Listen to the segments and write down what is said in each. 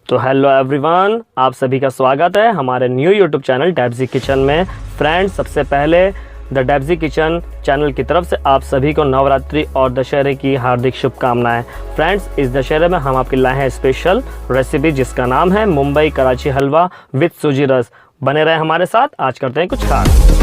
तो hello everyone, आप सभी का स्वागत है हमारे न्यू यूट्यूब चैनल डेब्जी किचन में। फ्रेंड्स, सबसे पहले द डेब्जी किचन चैनल की तरफ से आप सभी को नवरात्रि और दशहरे की हार्दिक शुभकामनाएं। फ्रेंड्स, इस दशहरे में हम आपके लाए हैं स्पेशल रेसिपी जिसका नाम है मुंबई कराची हलवा विद सूजी रस। बने रहे हमारे साथ, आज करते हैं कुछ खास।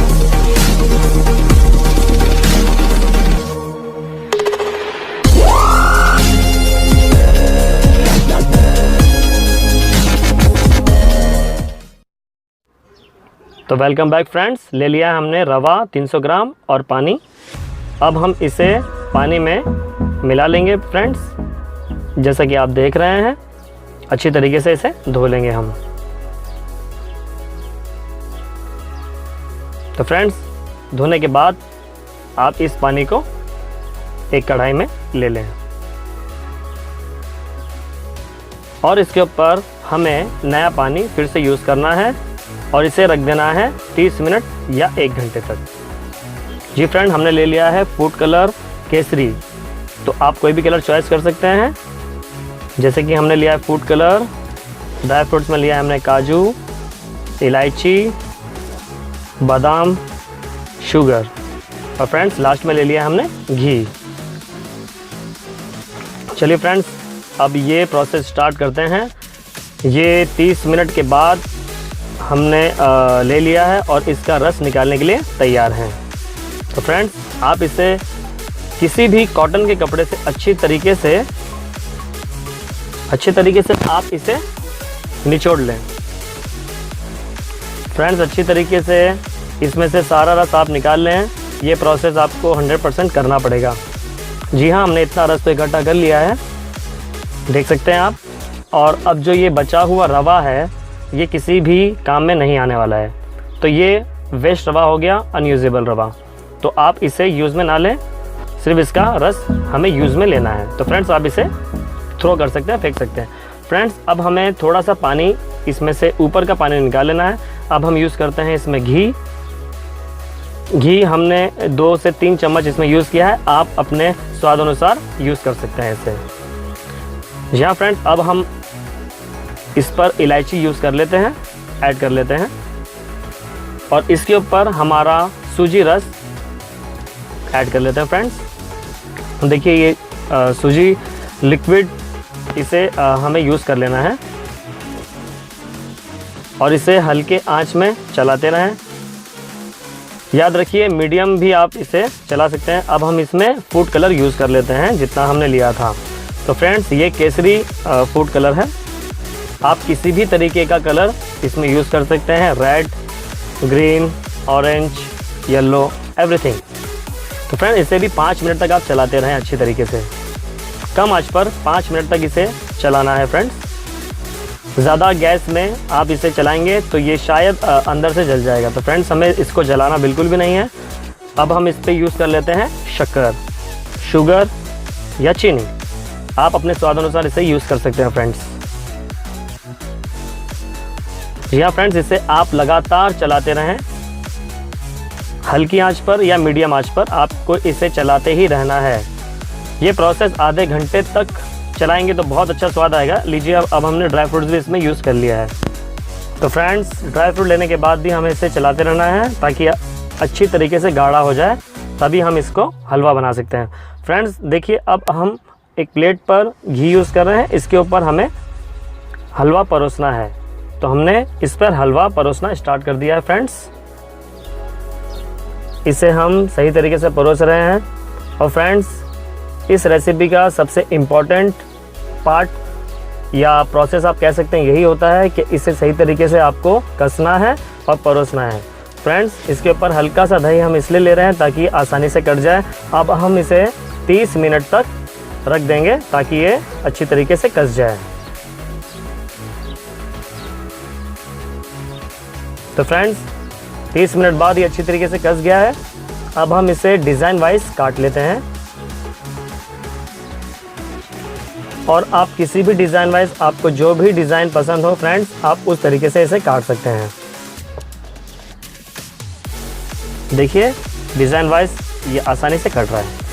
तो वेलकम बैक फ्रेंड्स, ले लिया है हमने रवा 300 ग्राम और पानी। अब हम इसे पानी में मिला लेंगे फ्रेंड्स। जैसा कि आप देख रहे हैं, अच्छी तरीके से इसे धो लेंगे हम। तो फ्रेंड्स, धोने के बाद आप इस पानी को एक कढ़ाई में ले लें और इसके ऊपर हमें नया पानी फिर से यूज़ करना है और इसे रख देना है 30 मिनट या 1 घंटे तक। जी फ्रेंड, हमने ले लिया है फूड कलर केसरी। तो आप कोई भी कलर चॉइस कर सकते हैं। जैसे कि हमने लिया है फूड कलर। ड्राई फ्रूट्स में लिया है हमने काजू, इलायची, बादाम, शुगर और फ्रेंड्स लास्ट में ले लिया हमने घी। चलिए फ्रेंड्स, अब ये प्रोसेस स्टार्ट करते हैं। ये 30 मिनट के बाद हमने ले लिया है और इसका रस निकालने के लिए तैयार है। तो फ्रेंड्स, आप इसे किसी भी कॉटन के कपड़े से अच्छी तरीके से आप इसे निचोड़ लें। फ्रेंड्स, अच्छी तरीके से इसमें से सारा रस आप निकाल लें। ये प्रोसेस आपको 100% करना पड़ेगा। जी हाँ, हमने इतना रस तो इकट्ठा कर लिया है, देख सकते हैं आप। और अब जो ये बचा हुआ रवा है, ये किसी भी काम में नहीं आने वाला है। तो ये वेस्ट रवा हो गया, अनयूजेबल रवा। तो आप इसे यूज़ में ना लें, सिर्फ इसका रस हमें यूज़ में लेना है। तो फ्रेंड्स, आप इसे थ्रो कर सकते हैं, फेंक सकते हैं। फ्रेंड्स, अब हमें थोड़ा सा पानी इसमें से ऊपर का पानी निकाल लेना है। अब हम यूज़ करते हैं इसमें घी हमने 2 से 3 चम्मच इसमें यूज़ किया है। आप अपने स्वाद अनुसार यूज़ कर सकते हैं इसे। यहाँ फ्रेंड्स, अब हम इस पर इलायची यूज़ कर लेते हैं, ऐड कर लेते हैं और इसके ऊपर हमारा सूजी रस ऐड कर लेते हैं। फ्रेंड्स, देखिए ये सूजी लिक्विड, इसे हमें यूज़ कर लेना है और इसे हल्के आंच में चलाते रहें। याद रखिए, मीडियम भी आप इसे चला सकते हैं। अब हम इसमें फूड कलर यूज़ कर लेते हैं जितना हमने लिया था। तो फ्रेंड्स, ये केसरी फूड कलर है। आप किसी भी तरीके का कलर इसमें यूज़ कर सकते हैं, red, green, orange, yellow, everything. तो फ्रेंड, इसे भी 5 मिनट तक आप चलाते रहें अच्छी तरीके से। कम आंच पर 5 मिनट तक इसे चलाना है फ्रेंड्स। ज़्यादा गैस में आप इसे चलाएंगे तो ये शायद अंदर से जल जाएगा। तो फ्रेंड्स, हमें इसको जलाना बिल्कुल भी नहीं है। अब हम इस पर यूज़ कर लेते हैं शक्कर, शुगर या चीनी। आप अपने स्वाद अनुसार इसे यूज़ कर सकते हैं फ्रेंड्स। जी हाँ फ्रेंड्स, इसे आप लगातार चलाते रहें, हल्की आंच पर या मीडियम आंच पर आपको इसे चलाते ही रहना है। ये प्रोसेस आधे घंटे तक चलाएंगे तो बहुत अच्छा स्वाद आएगा। लीजिए, अब हमने ड्राई फ्रूट्स भी इसमें यूज़ कर लिया है। तो फ्रेंड्स, ड्राई फ्रूट लेने के बाद भी हमें इसे चलाते रहना है ताकि अच्छी तरीके से गाढ़ा हो जाए, तभी हम इसको हलवा बना सकते हैं। फ्रेंड्स देखिए, अब हम एक प्लेट पर घी यूज़ कर रहे हैं, इसके ऊपर हमें हलवा परोसना है। तो हमने इस पर हलवा परोसना स्टार्ट कर दिया है फ्रेंड्स। इसे हम सही तरीके से परोस रहे हैं। और फ्रेंड्स, इस रेसिपी का सबसे इम्पॉर्टेंट पार्ट या प्रोसेस आप कह सकते हैं यही होता है कि इसे सही तरीके से आपको कसना है और परोसना है। फ्रेंड्स, इसके ऊपर हल्का सा दही हम इसलिए ले रहे हैं ताकि आसानी से कट जाए। अब हम इसे 30 मिनट तक रख देंगे ताकि ये अच्छी तरीके से कस जाए। तो फ्रेंड्स, 30 मिनट बाद ये अच्छी तरीके से कस गया है। अब हम इसे डिज़ाइन वाइज काट लेते हैं और आप किसी भी डिज़ाइन वाइज, आपको जो भी डिज़ाइन पसंद हो फ्रेंड्स, आप उस तरीके से इसे काट सकते हैं। देखिए, डिज़ाइन वाइज ये आसानी से कट रहा है।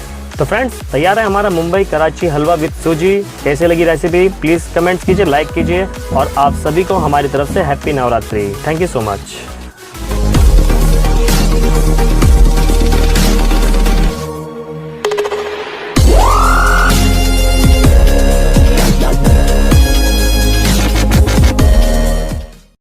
तो फ्रेंड्स तैयार है हमारा मुंबई कराची हलवा विद सूजी। कैसे लगी रेसिपी प्लीज़ कमेंट कीजिए, लाइक कीजिए और आप सभी को हमारी तरफ से happy Navratri. Thank you so much.